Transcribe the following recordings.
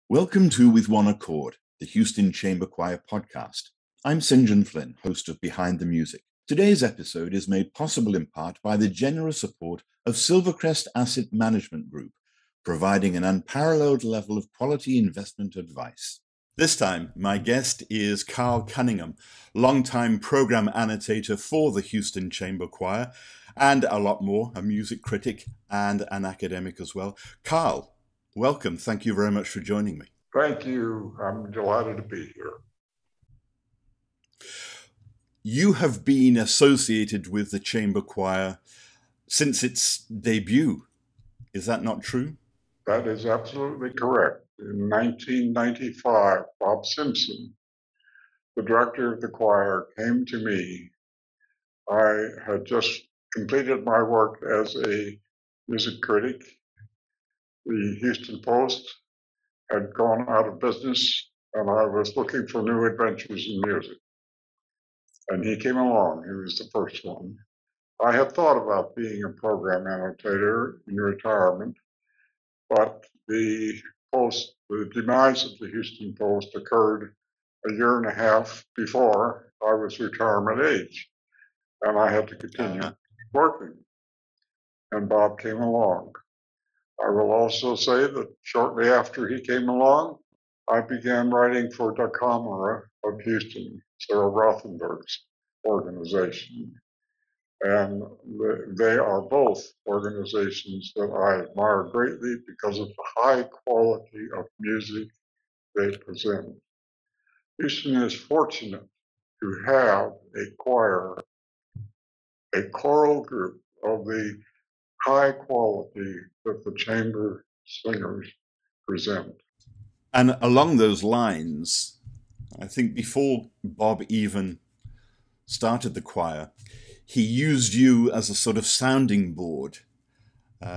Welcome to With One Accord, the Houston Chamber Choir podcast. I'm Flynn, host of Behind the Music. Today's episode is made possible in part by the generous support of Silvercrest Asset Management Group, providing an unparalleled level of quality investment advice. This time, my guest is Cunningham, longtime program annotator for the Houston Chamber Choir, and a lot more, a music critic and an academic as well. Carl, welcome. Thank you very much for joining me. Thank you. I'm delighted to be here. You have been associated with the Chamber Choir since its debut. Is that not true? That is absolutely correct. In 1995, Bob Simpson, the director of the choir, came to me. I had just completed my work as a music critic. The Houston Post had gone out of business, and I was looking for new adventures in music. And he came along. He was the first one. I had thought about being a program annotator in retirement, but the demise of the Houston Post occurred a year and a half before I was retirement age, and I had to continue working. And Bob came along. I will also say that shortly after he came along, I began writing for the Camera of Houston, Sarah Rothenberg's organization. And they are both organizations that I admire greatly because of the high quality of music they present. Houston is fortunate to have a choir, a choral group of the high quality that the chamber singers present. And along those lines, I think before Bob even started the choir, he used you as a sort of sounding board,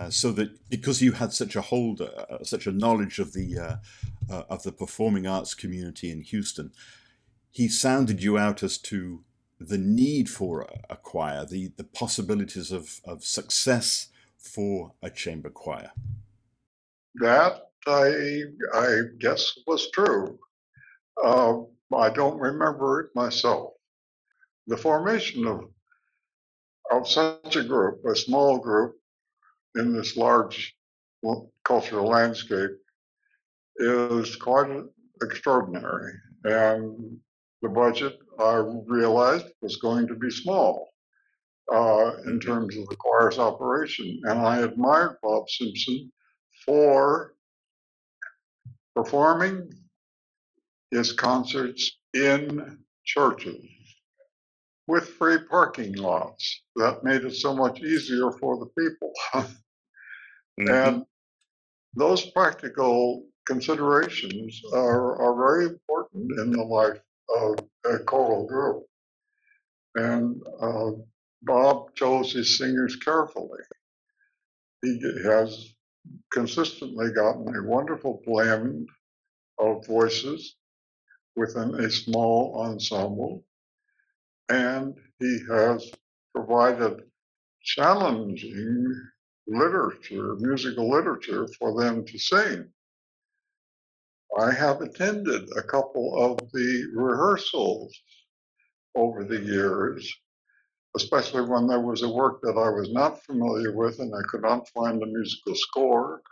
so that because you had such a knowledge of the performing arts community in Houston, he sounded you out as to the need for a choir, the possibilities of success for a chamber choir. That I guess was true. I don't remember it myself. The formation of such a group, a small group in this large cultural landscape, is quite extraordinary. And the budget, I realized, was going to be small in terms of the choir's operation. And I admired Bob Simpson for performing his concerts in churches with free parking lots. That made it so much easier for the people. And those practical considerations are very important in the life of a choral group. And Bob chose his singers carefully. He has consistently gotten a wonderful blend of voices within a small ensemble, and he has provided challenging literature, musical literature, for them to sing. I have attended a couple of the rehearsals over the years, especially when there was a work that I was not familiar with and I could not find a musical score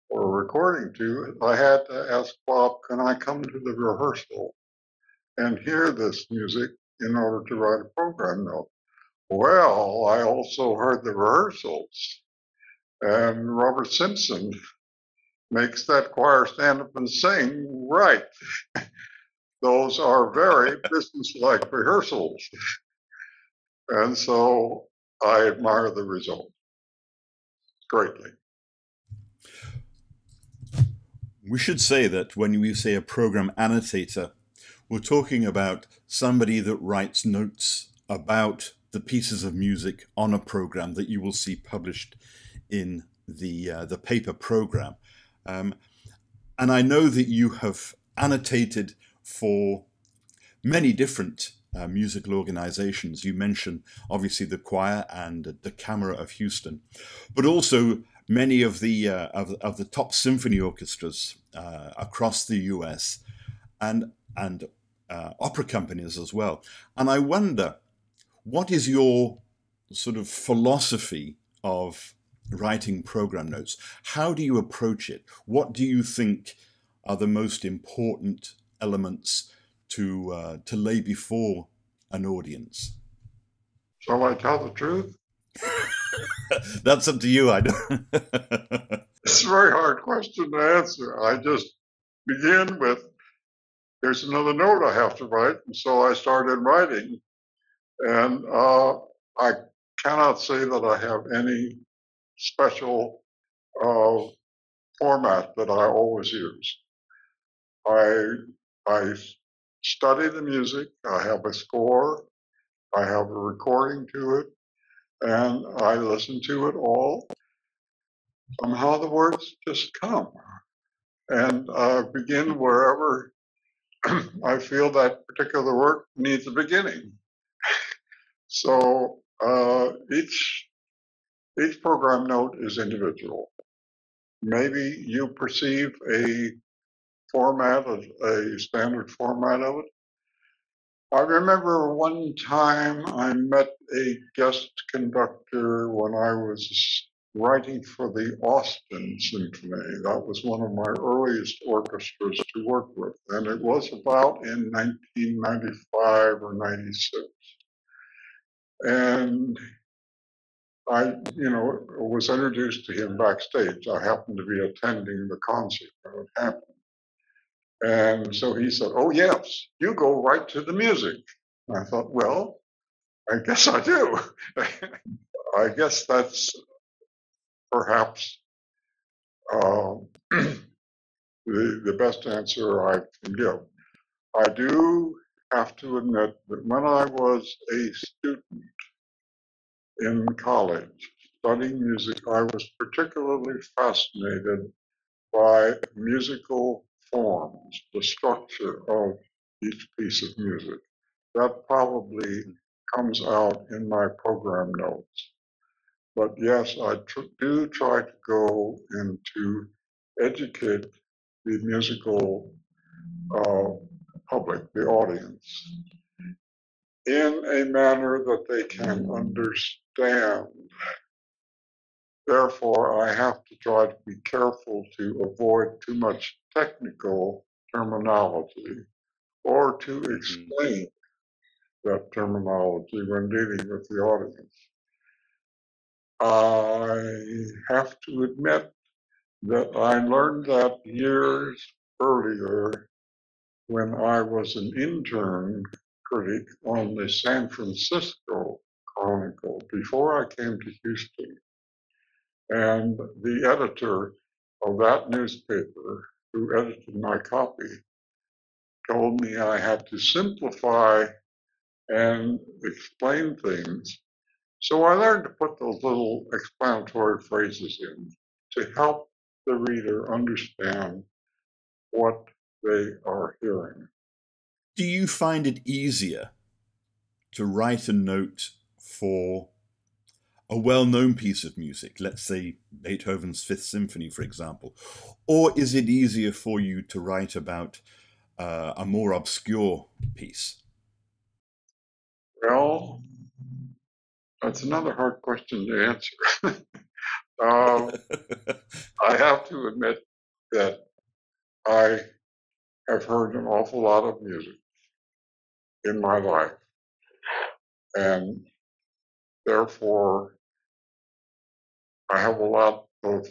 or a recording to. I had to ask Bob, can I come to the rehearsal and hear this music in order to write a program note? Well, I also heard the rehearsals, and Robert Simpson makes that choir stand up and sing right. Those are very businesslike rehearsals. And so I admire the result greatly. We should say that when we say a program annotator, we're talking about somebody that writes notes about the pieces of music on a program that you will see published in the paper program. And I know that you have annotated for many different musical organizations. You mentioned obviously the choir and the Camera of Houston, but also many of the top symphony orchestras across the US and opera companies as well. And I wonder, what is your sort of philosophy of writing program notes? How do you approach it? What do you think are the most important elements to lay before an audience? Shall I tell the truth? That's up to you. I don't. It's a very hard question to answer. I just begin with, there's another note I have to write. And so I started writing. And I cannot say that I have any special format that I always use. I study the music. I have a score. I have a recording to it. And I listen to it all. Somehow the words just come. And begin wherever I feel that particular work needs a beginning. So each program note is individual. Maybe you perceive a format, a standard format of it. I remember one time I met a guest conductor when I was writing for the Austin Symphony. That was one of my earliest orchestras to work with, and it was about in 1995 or 96. And I, was introduced to him backstage. I happened to be attending the concert when it happened. And so he said, "Oh, yes, you go right to the music." And I thought, well, I guess I do. I guess that's perhaps the best answer I can give. I do have to admit that when I was a student in college studying music, I was particularly fascinated by musical forms, the structure of each piece of music. That probably comes out in my program notes. But yes, I do try to go and to educate the musical public, the audience, in a manner that they can understand. Therefore, I have to try to be careful to avoid too much technical terminology or to explain that terminology when dealing with the audience. I have to admit that I learned that years earlier when I was an intern critic on the San Francisco Chronicle before I came to Houston. And the editor of that newspaper, who edited my copy, told me I had to simplify and explain things. So I learned to put those little explanatory phrases in to help the reader understand what they are hearing. Do you find it easier to write a note for a well-known piece of music, let's say Beethoven's Fifth Symphony, for example, or is it easier for you to write about a more obscure piece? Well, that's another hard question to answer. I have to admit that I have heard an awful lot of music in my life, and therefore I have a lot of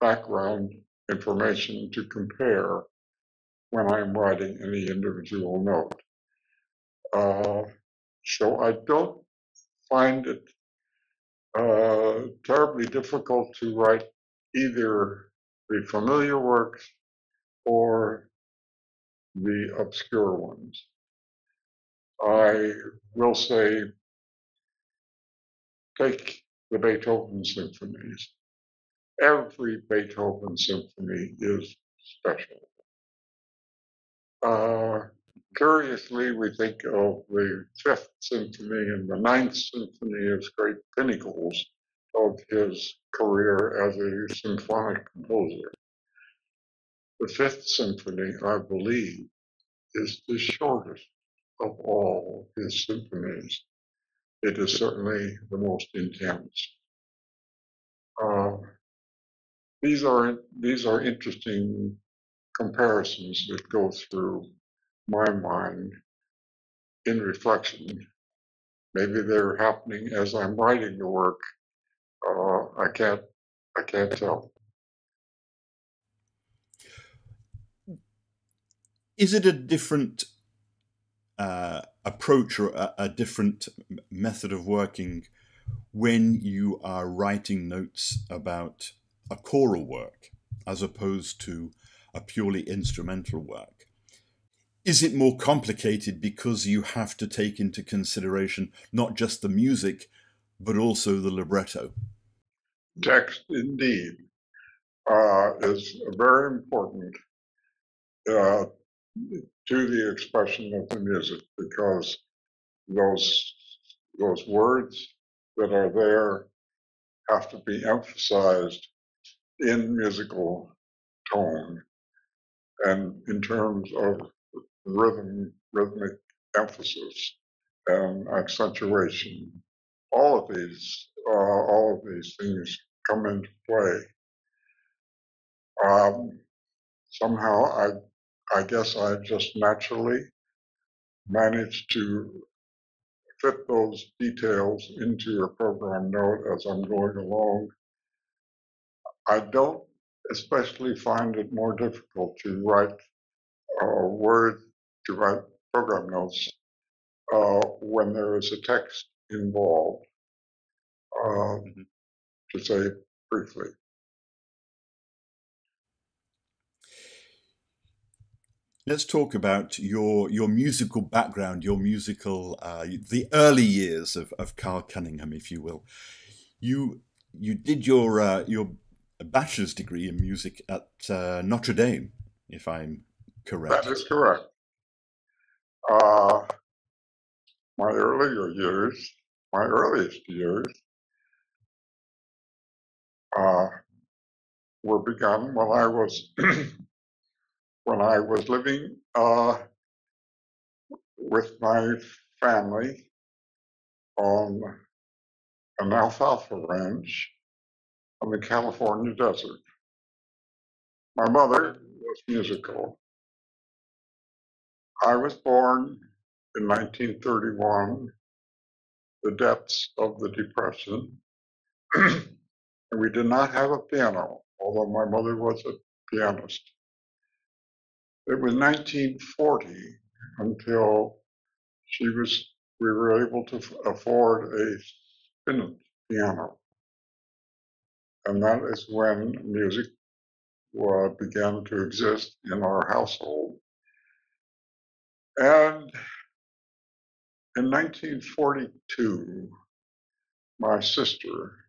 background information to compare when I'm writing any individual note. So I don't find it terribly difficult to write either the familiar works or the obscure ones. I will say, take the Beethoven symphonies. Every Beethoven symphony is special. Curiously, we think of the Fifth Symphony and the Ninth Symphony as great pinnacles of his career as a symphonic composer. The Fifth Symphony, I believe, is the shortest of all his symphonies. It is certainly the most intense. Uh, these are interesting comparisons that go through my mind in reflection. Maybe they're happening as I'm writing the work. I can't tell. Is it a different approach or a different method of working when you are writing notes about a choral work as opposed to a purely instrumental work? Is it more complicated because you have to take into consideration not just the music, but also the libretto? Text, indeed, is very important to the expression of the music, because those words that are there have to be emphasized in musical tone and in terms of rhythmic emphasis and accentuation. All of these things come into play. Somehow, I guess I just naturally managed to fit those details into a program note as I'm going along. I don't especially find it more difficult to write to write program notes when there is a text involved, to say briefly. Let's talk about your musical background, your musical, the early years of Carl Cunningham, if you will. You did your bachelor's degree in music at Notre Dame, if I'm correct. That is correct. My earliest years, were begun when I was when I was living with my family on an alfalfa ranch on the California desert. My mother was musical. I was born in 1931, the depths of the Depression, and we did not have a piano, although my mother was a pianist. It was 1940 until we were able to afford a spinet piano. And that is when music began to exist in our household. And in 1942, my sister,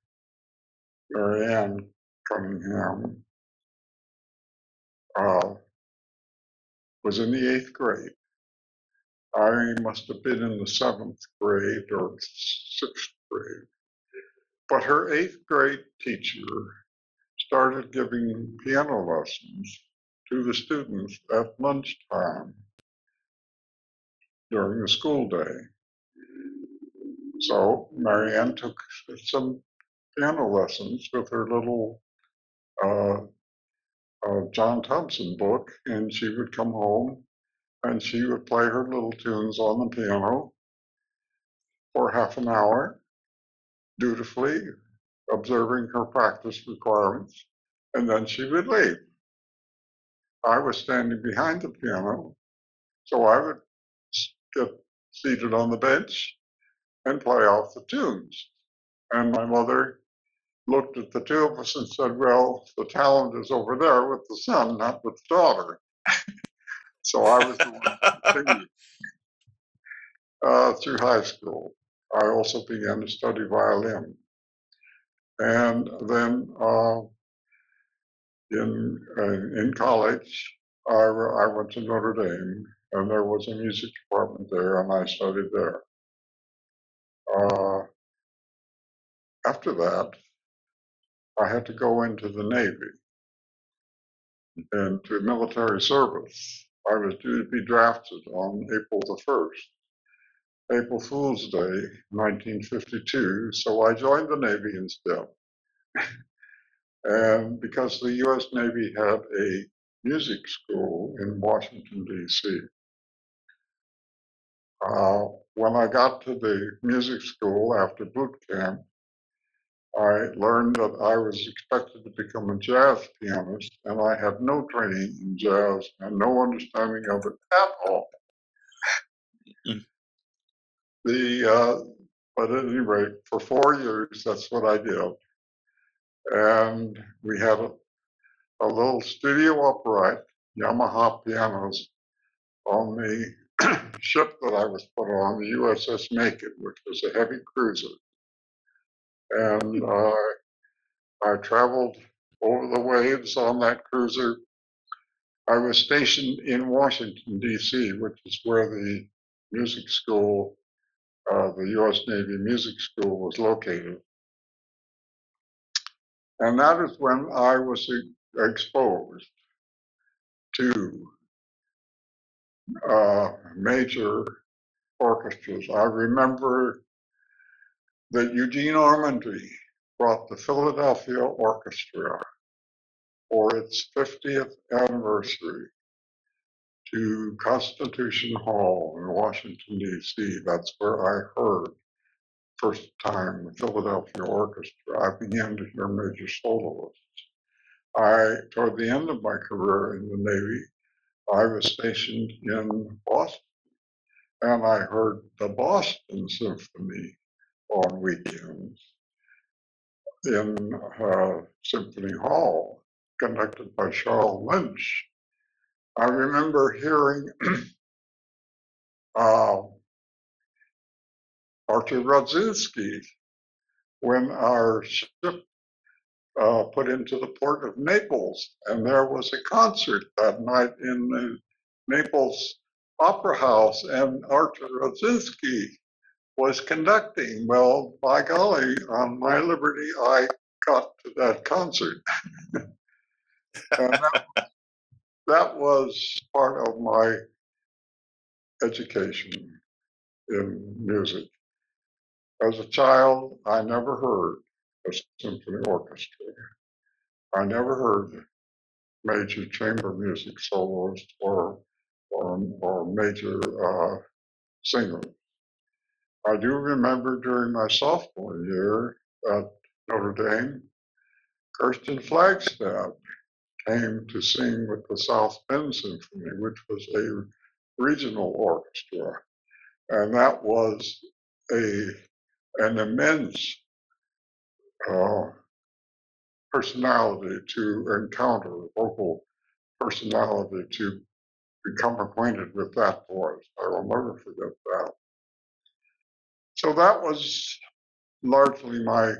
Marianne Cunningham, was in the 8th grade. I must have been in the 7th grade or 6th grade. But her 8th grade teacher started giving piano lessons to the students at lunchtime during the school day. So Marianne took some piano lessons with her little John Thompson book, and she would come home and she would play her little tunes on the piano for half an hour, dutifully observing her practice requirements, and then she would leave. I was standing behind the piano, so I would get seated on the bench and play off the tunes. And my mother looked at the two of us and said, well, the talent is over there with the son, not with the daughter. So I was the one singing through high school. I also began to study violin. And then in college, I went to Notre Dame, and there was a music department there, and I studied there. After that, I had to go into the Navy. into military service. I was due to be drafted on April the 1st, April Fool's Day, 1952, so I joined the Navy instead. And because the U.S. Navy had a music school in Washington, D.C., when I got to the music school after boot camp, I learned that I was expected to become a jazz pianist, and I had no training in jazz and no understanding of it at all. But at any rate, for 4 years, that's what I did. And we had a little studio upright, Yamaha pianos, on the ship that I was put on, the USS Naked, which was a heavy cruiser. And I traveled over the waves on that cruiser. I was stationed in Washington, D.C., which is where the music school, the U.S. Navy Music School, was located. And that is when I was exposed to major orchestras. I remember that Eugene Ormandy brought the Philadelphia Orchestra for its 50th anniversary to Constitution Hall in Washington, D.C. That's where I heard first time the Philadelphia Orchestra. I began to hear major soloists. Toward the end of my career in the Navy, I was stationed in Boston, and I heard the Boston Symphony on weekends in Symphony Hall, conducted by Charles Lynch. I remember hearing Artur Radzinski when our ship put into the port of Naples, and there was a concert that night in the Naples Opera House, and Artur Radzinski was conducting. Well, by golly, on my liberty, I got to that concert. And that was part of my education in music. As a child, I never heard a symphony orchestra. I never heard major chamber music soloists or major singers. I do remember during my sophomore year at Notre Dame, Kirsten Flagstaff came to sing with the South Bend Symphony, which was a regional orchestra. And that was an immense personality to encounter, vocal personality to become acquainted with that voice. I will never forget that. So that was largely my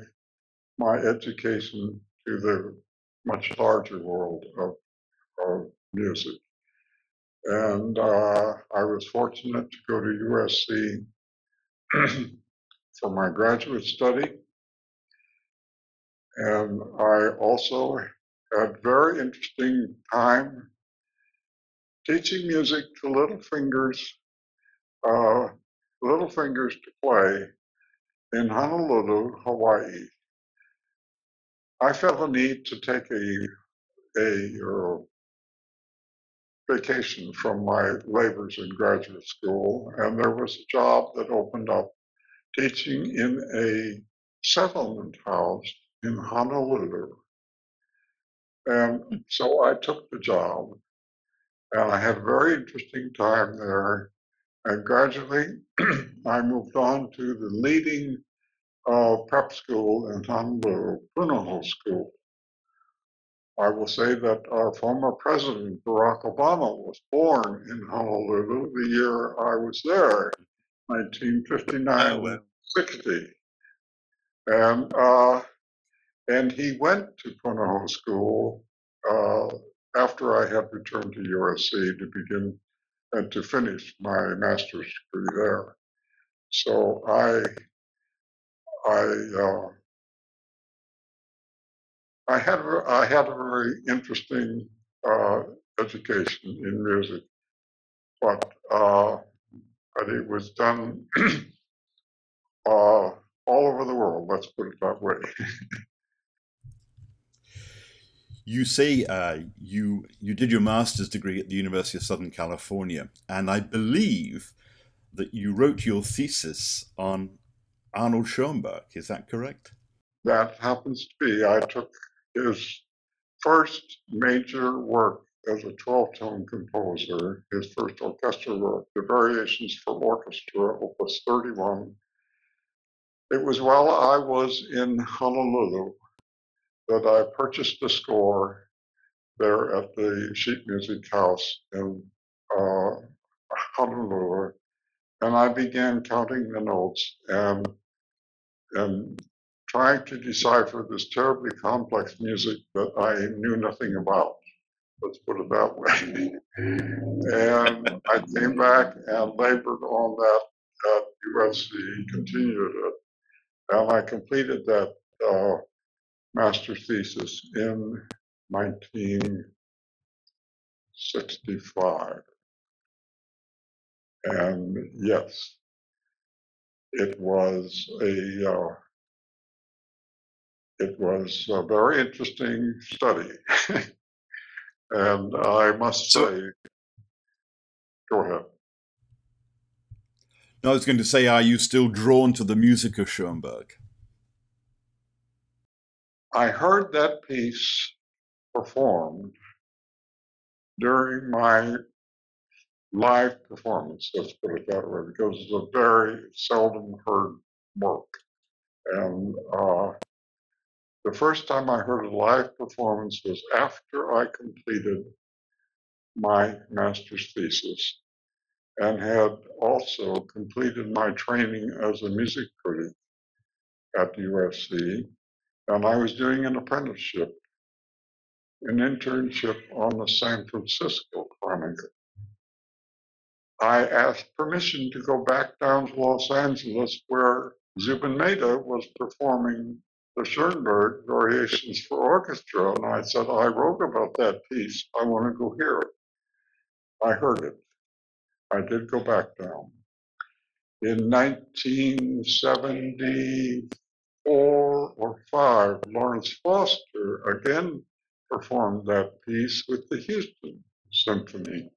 education to the much larger world of music. And I was fortunate to go to USC for my graduate study. And I also had very interesting time teaching music to little fingers to play in Honolulu, Hawaii. I felt a need to take a vacation from my labors in graduate school, and there was a job that opened up teaching in a settlement house in Honolulu. And so I took the job, and I had a very interesting time there. And gradually, I moved on to the leading prep school in Honolulu, Punahou School. I will say that our former president, Barack Obama, was born in Honolulu the year I was there, 1959, 60. And he went to Punahou School after I had returned to USC to begin and to finish my master's degree there. So I had a very interesting education in music, but it was done all over the world, let's put it that way. You say you did your master's degree at the University of Southern California, and I believe that you wrote your thesis on Arnold Schoenberg. Is that correct? That happens to be. I took his first major work as a 12-tone composer, his first orchestra work, the Variations for Orchestra, Opus 31. It was while I was in Honolulu that I purchased a score there at the sheet music house in Honolulu, and I began counting the notes and trying to decipher this terribly complex music that I knew nothing about. Let's put it that way. And I came back and labored on that at USC, continued it, and I completed that master's thesis in 1965. And yes, it was a very interesting study. And I must say, go ahead. No, I was going to say, are you still drawn to the music of Schoenberg? I heard that piece performed during my live performance, let's put it that way, because it's a very seldom heard work. And the first time I heard a live performance was after I completed my master's thesis and had also completed my training as a music critic at USC. And I was doing an apprenticeship, an internship on the San Francisco Chronicle. I asked permission to go back down to Los Angeles, where Zubin Mehta was performing the Schoenberg Variations for Orchestra, and I said, I wrote about that piece. I want to go hear it. I heard it. I did go back down. In 1974 or 5, Lawrence Foster again performed that piece with the Houston Symphony.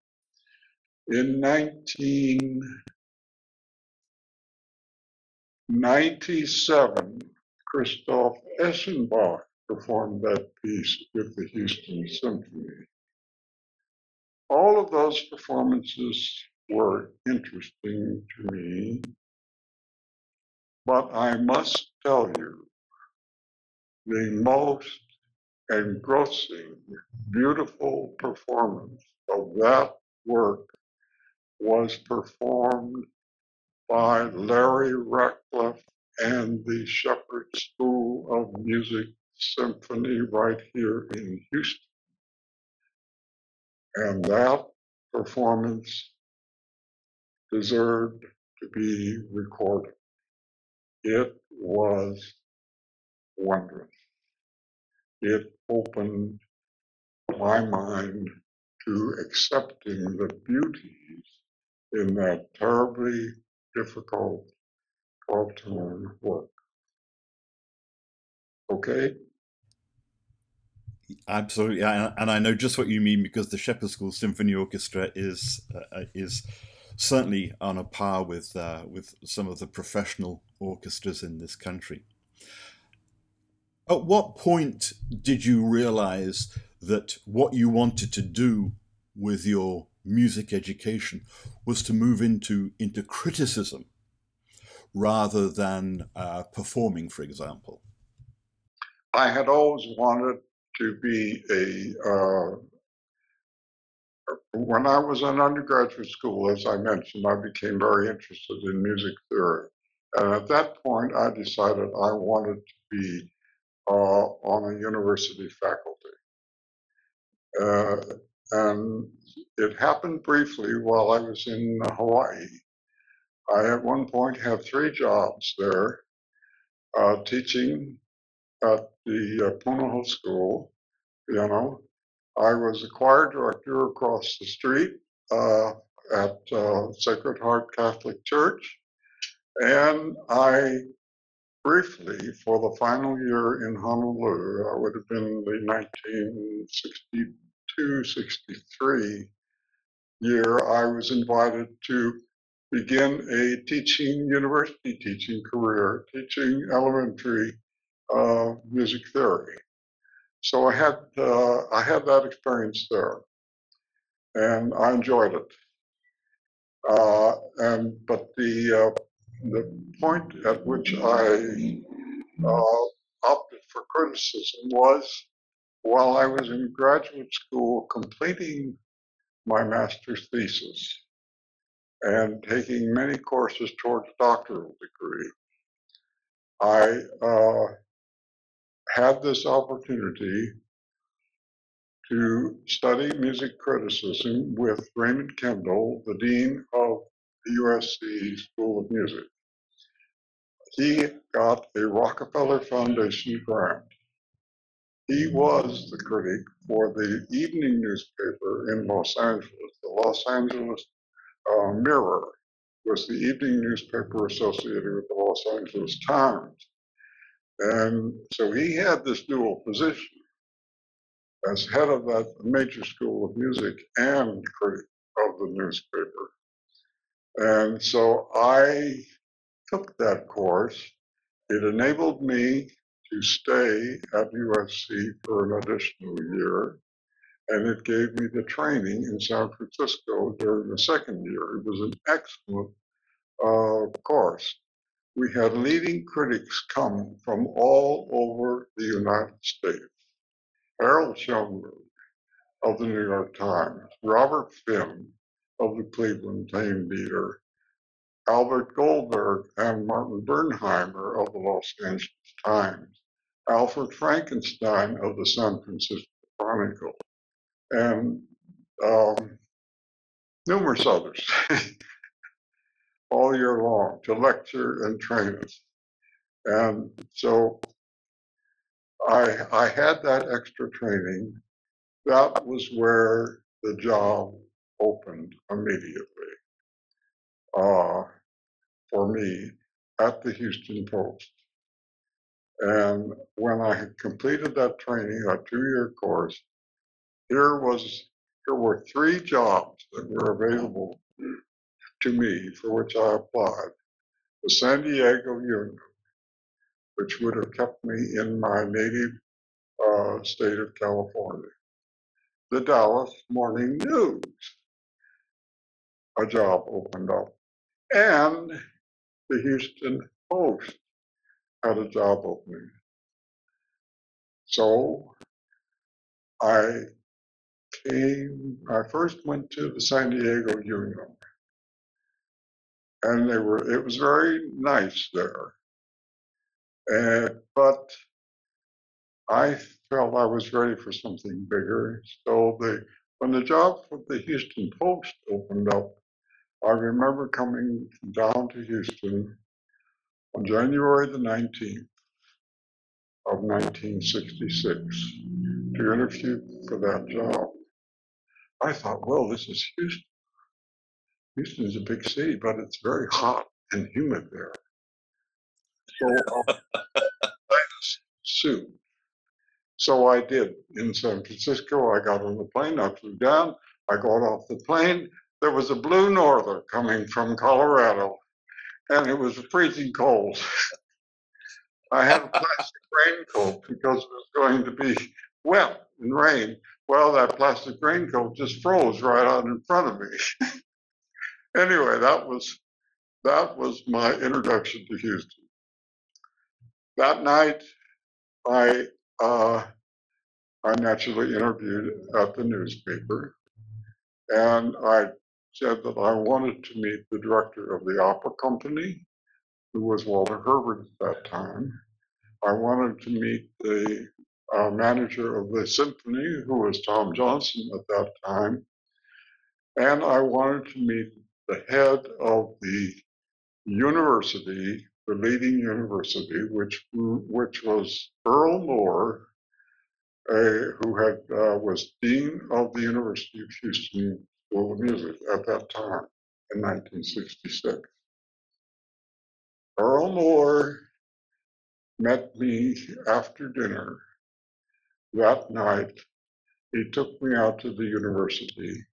In 1997, Christoph Eschenbach performed that piece with the Houston Symphony. All of those performances were interesting to me, but I must tell you, the most engrossing, beautiful performance of that work was performed by Larry Ratcliffe and the Shepherd School of Music Symphony right here in Houston. And that performance deserved to be recorded. It was wondrous. It opened my mind to accepting the beauties in that terribly difficult 12-tone work. Okay? Absolutely, and I know just what you mean, because the Shepherd School Symphony Orchestra is certainly on a par with some of the professional orchestras in this country. At what point did you realize that what you wanted to do with your music education was to move into criticism rather than performing, for example? I had always wanted to be when I was in undergraduate school, as I mentioned, I became very interested in music theory. And at that point, I decided I wanted to be on a university faculty. And it happened briefly while I was in Hawaii. I at one point had 3 jobs there, teaching at the Punahou School, piano, I was a choir director across the street at Sacred Heart Catholic Church, and I briefly, for the final year in Honolulu, I would have been the 1962-63 year, I was invited to begin a university teaching career, teaching elementary music theory. So I had that experience there, and I enjoyed it. But the point at which I opted for criticism was while I was in graduate school completing my master's thesis and taking many courses towards a doctoral degree. I had this opportunity to study music criticism with Raymond Kendall, the dean of the USC School of Music. He got a Rockefeller Foundation grant. He was the critic for the evening newspaper in Los Angeles. The Los Angeles Mirror was the evening newspaper associated with the Los Angeles Times. And so he had this dual position as head of that major school of music and critic of the newspaper. And so I took that course. It enabled me to stay at USC for an additional year, and it gave me the training in San Francisco during the second year. It was an excellent course. We had leading critics come from all over the United States. Arnold Schoenberg of the New York Times, Robert Flynn of the Cleveland Tame Beater, Albert Goldberg and Martin Bernheimer of the Los Angeles Times, Alfred Frankenstein of the San Francisco Chronicle, and numerous others all year long to lecture and train us. And so I had that extra training. That was where the job opened immediately for me at the Houston Post. And when I had completed that training, that 2-year course, there were 3 jobs that were available to me for which I applied. The San Diego Union, which would have kept me in my native state of California. The Dallas Morning News, a job opened up. And the Houston Post had a job opening. So I first went to the San Diego Union, and it was very nice there. But I felt I was ready for something bigger. So when the job for the Houston Post opened up, I remember coming down to Houston on January the 19th of 1966 to interview for that job. I thought, well, this is Houston. Houston is a big city, but it's very hot and humid there. So soon. So I did in San Francisco. I got on the plane, I flew down, I got off the plane. There was a blue norther coming from Colorado, and it was freezing cold. I had a plastic raincoat because it was going to be wet and rain. Well, that plastic raincoat just froze right out in front of me. Anyway, that was my introduction to Houston. That night, I naturally interviewed at the newspaper, and I said that I wanted to meet the director of the opera company, who was Walter Herbert at that time. I wanted to meet the manager of the symphony, who was Tom Johnson at that time, and I wanted to meet the head of the university, the leading university, which was Earl Moore, was dean of the University of Houston School of Music at that time in 1966. Earl Moore met me after dinner that night. He took me out to the university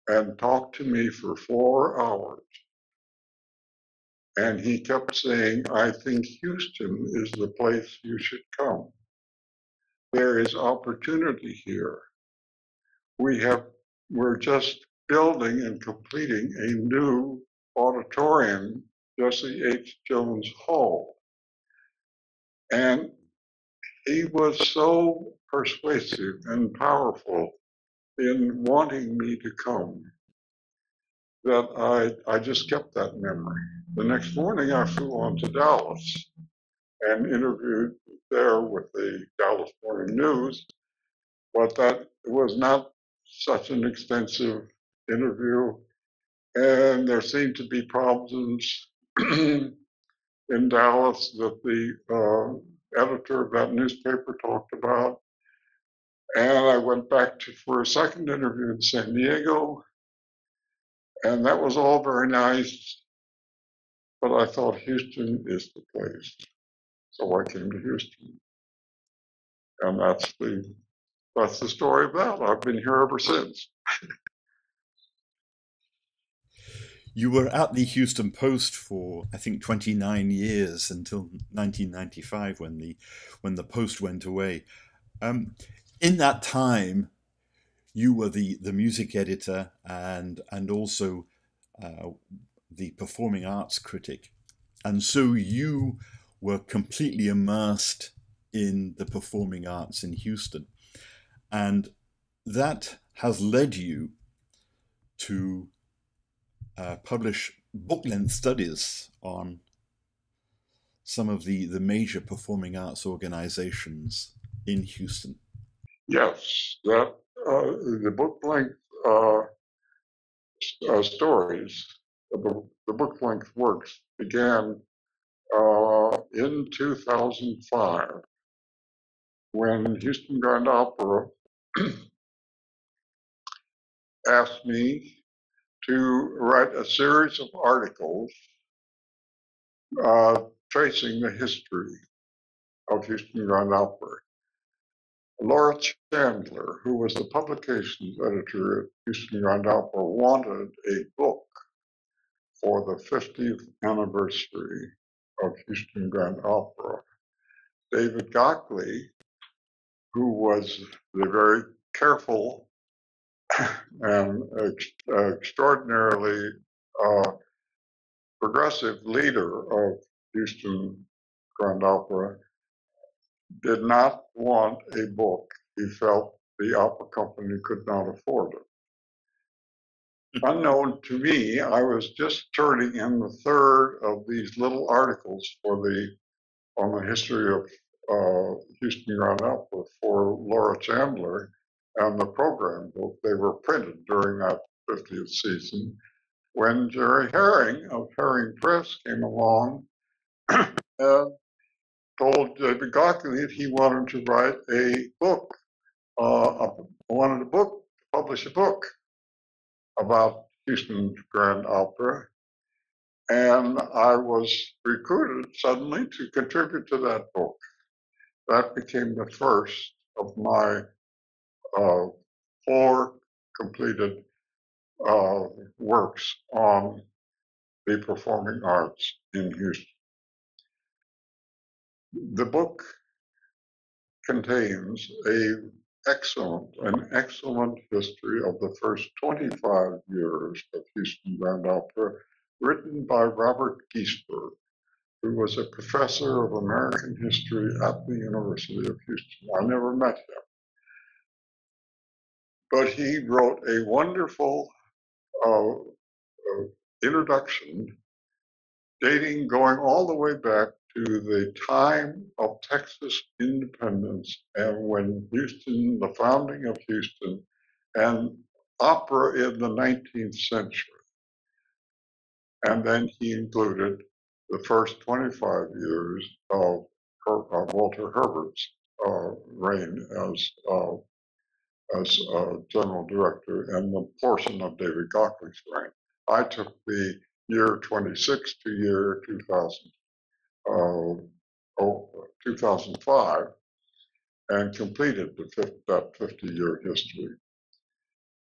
and talked to me for 4 hours. And he kept saying, I think Houston is the place you should come. There is opportunity here. We're just building and completing a new auditorium, Jesse H. Jones Hall. And he was so persuasive and powerful in wanting me to come that I just kept that memory. The next morning I flew on to Dallas and interviewed there with the Dallas Morning News, but that was not such an extensive interview, and there seemed to be problems in Dallas that the editor of that newspaper talked about. And I went back for a second interview in San Diego, and that was all very nice, but I thought Houston is the place. So I came to Houston, and that's the story of that. I've been here ever since. You were at the Houston Post for, I think, 29 years until 1995 when the Post went away. In that time, you were the music editor and also the performing arts critic. And so you were completely immersed in the performing arts in Houston. And that has led you to publish book-length studies on some of the major performing arts organizations in Houston. Yes, that the book-length stories, the book-length works began in 2005 when Houston Grand Opera asked me to write a series of articles tracing the history of Houston Grand Opera. Laura Chandler, who was the publications editor at Houston Grand Opera, wanted a book for the 50th anniversary of Houston Grand Opera. David Gockley, who was the very careful and extraordinarily progressive leader of Houston Grand Opera, did not want a book. He felt the opera company could not afford it. Unknown to me, I was just turning in the third of these little articles on the history of Houston Grand Opera for Laura Chandler and the program book. They were printed during that 50th season when Jerry Herring of Herring Press came along and told David Gockley that he wanted to write a book, publish a book about Houston Grand Opera. And I was recruited suddenly to contribute to that book. That became the first of my 4 completed works on the performing arts in Houston. The book contains an excellent history of the first 25 years of Houston Grand Opera, written by Robert Giesberg, who was a professor of American history at the University of Houston. I never met him, but he wrote a wonderful introduction going all the way back to the time of Texas independence and when Houston, the founding of Houston, and opera in the 19th century. And then he included the first 25 years of Walter Herbert's reign as general director and the portion of David Gockley's reign. I took the year 26 to year 2005 and completed that 50-year history.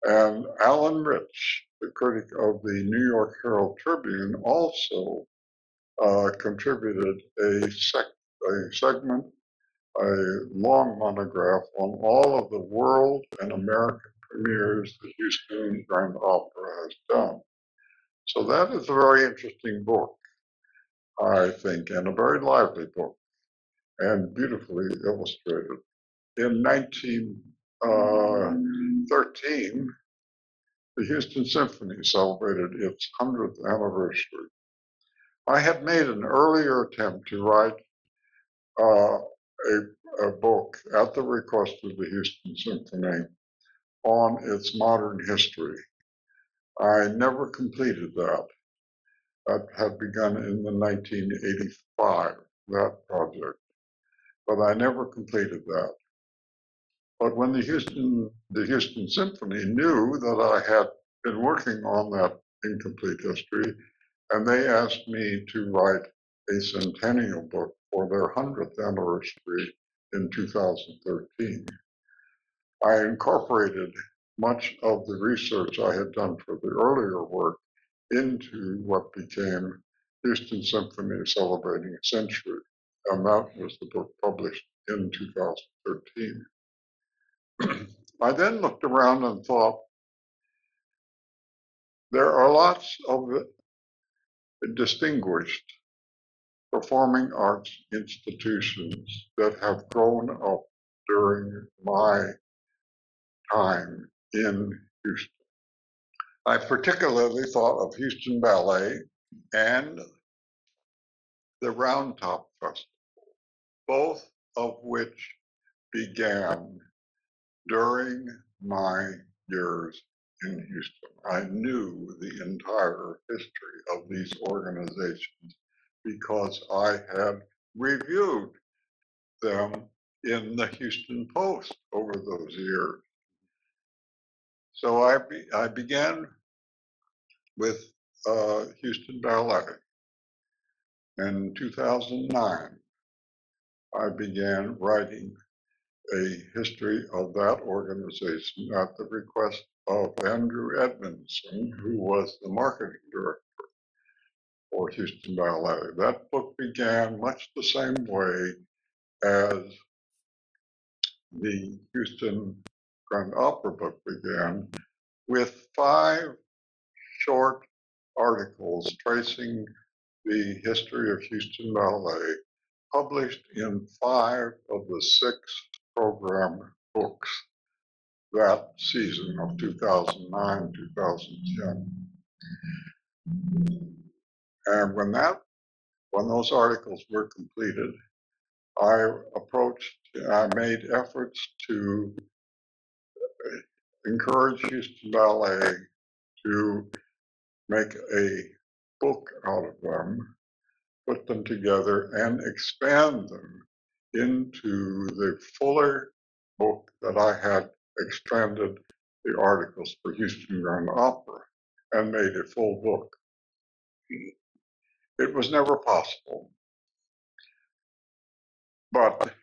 And Alan Rich, the critic of the New York Herald Tribune, also contributed a segment, a long monograph on all of the world and American premieres the Houston Grand Opera has done. So that is a very interesting book, I think, and a very lively book, and beautifully illustrated. In 1913, the Houston Symphony celebrated its 100th anniversary. I had made an earlier attempt to write a book at the request of the Houston Symphony on its modern history. I never completed that. That had begun in the 1985, that project, but I never completed that. But when the Houston Symphony knew that I had been working on that incomplete history, and they asked me to write a centennial book for their 100th anniversary in 2013. I incorporated much of the research I had done for the earlier work into what became Houston Symphony Celebrating a Century, and that was the book published in 2013. I then looked around and thought, there are lots of distinguished performing arts institutions that have grown up during my time in Houston. I particularly thought of Houston Ballet and the Round Top Festival, both of which began during my years in Houston. I knew the entire history of these organizations because I had reviewed them in the Houston Post over those years. So I began with Houston Ballet. In 2009, I began writing a history of that organization at the request of Andrew Edmondson, who was the marketing director for Houston Ballet. That book began much the same way as the Houston Grand Opera book began, with 5 short articles tracing the history of Houston Ballet, published in 5 of the 6 program books that season of 2009-2010. And when those articles were completed, I made efforts to encourage Houston Ballet to make a book out of them, put them together, and expand them into the fuller book that I had expanded the articles for Houston Grand Opera and made a full book. It was never possible. But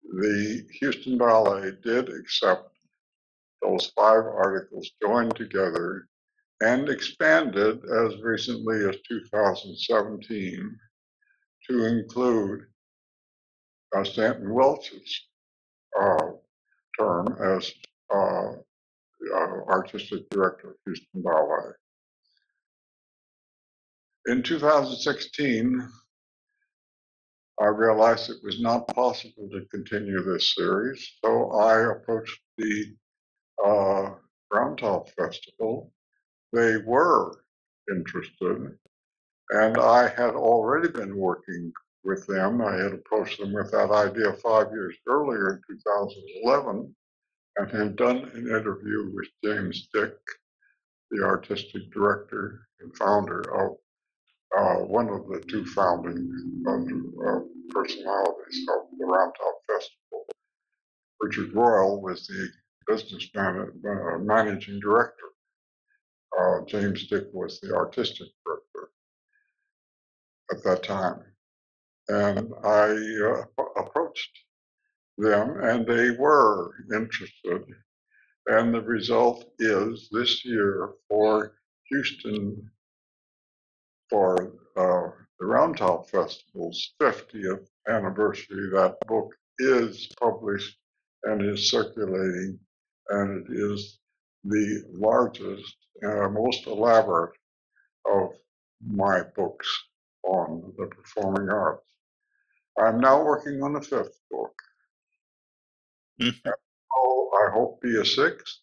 the Houston Ballet did accept those 5 articles joined together and expanded as recently as 2017 to include Stanton Welch's term as artistic director of Houston Ballet. In 2016, I realized it was not possible to continue this series, so I approached the Round Top Festival. They were interested, and I had already been working with them. I had approached them with that idea 5 years earlier in 2011, and had done an interview with James Dick, the artistic director and founder of one of the 2 founding personalities of the Round Top Festival. Richard Royal was the managing director. James Dick was the artistic director at that time. And I approached them, and they were interested. And the result is this year for Houston, for the Roundtop Festival's 50th anniversary, that book is published and is circulating, and it is the largest and most elaborate of my books on the performing arts. I'm now working on a fifth book. I hope be a sixth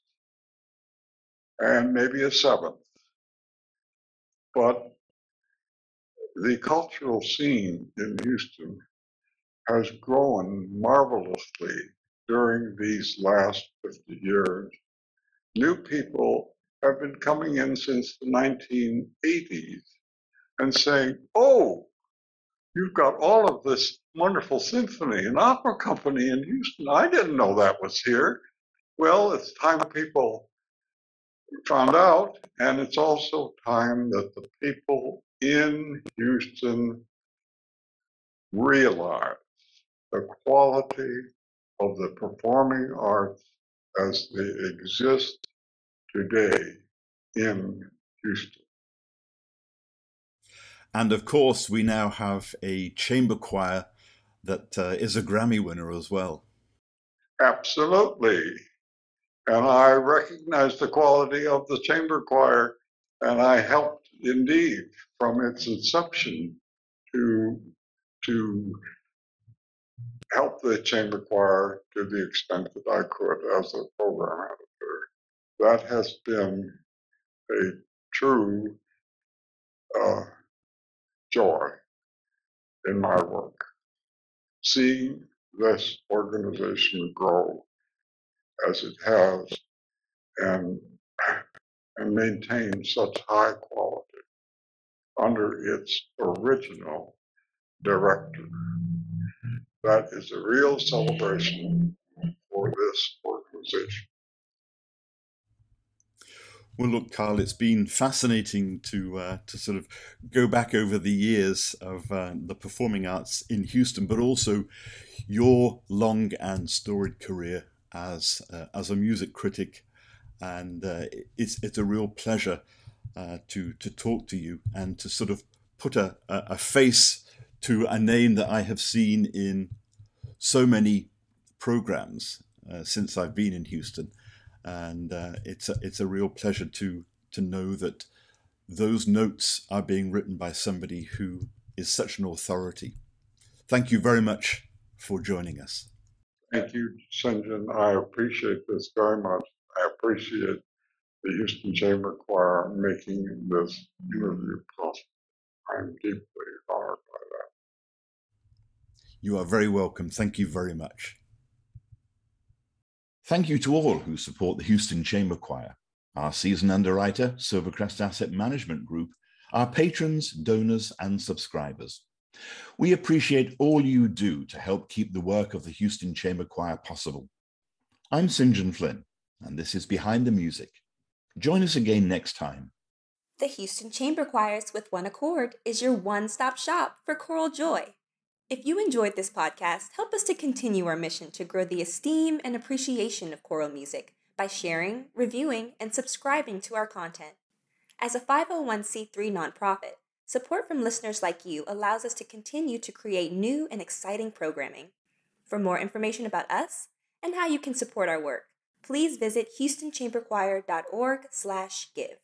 and maybe a seventh. But the cultural scene in Houston has grown marvelously during these last 50 years. New people have been coming in since the 1980s and saying, oh, you've got all of this wonderful symphony and opera company in Houston. I didn't know that was here. Well, it's time people found out, and it's also time that the people in Houston realize the quality of the performing arts as they exist today in Houston. And of course, we now have a chamber choir that is a Grammy winner as well. Absolutely. And I recognize the quality of the chamber choir, and I helped indeed from its inception to help the chamber choir to the extent that I could as a program editor. That has been a true joy in my work, seeing this organization grow as it has and maintain such high quality under its original director. That is a real celebration for this organization. Well, look, Carl, it's been fascinating to sort of go back over the years of the performing arts in Houston, but also your long and storied career as a music critic, and it's a real pleasure to talk to you and to sort of put a face to a name that I have seen in so many programs since I've been in Houston. And it's a real pleasure to know that those notes are being written by somebody who is such an authority. Thank you very much for joining us. Thank you, St. John. I appreciate this very much. I appreciate the Houston Chamber Choir making this interview possible. I'm deeply honored by that. You are very welcome. Thank you very much. Thank you to all who support the Houston Chamber Choir, our season underwriter, Silvercrest Asset Management Group, our patrons, donors, and subscribers. We appreciate all you do to help keep the work of the Houston Chamber Choir possible. I'm St. John Flynn, and this is Behind the Music. Join us again next time. The Houston Chamber Choirs with One Accord is your one-stop shop for choral joy. If you enjoyed this podcast, help us to continue our mission to grow the esteem and appreciation of choral music by sharing, reviewing, and subscribing to our content. As a 501c3 nonprofit, support from listeners like you allows us to continue to create new and exciting programming. For more information about us and how you can support our work, please visit houstonchamberchoir.org/give.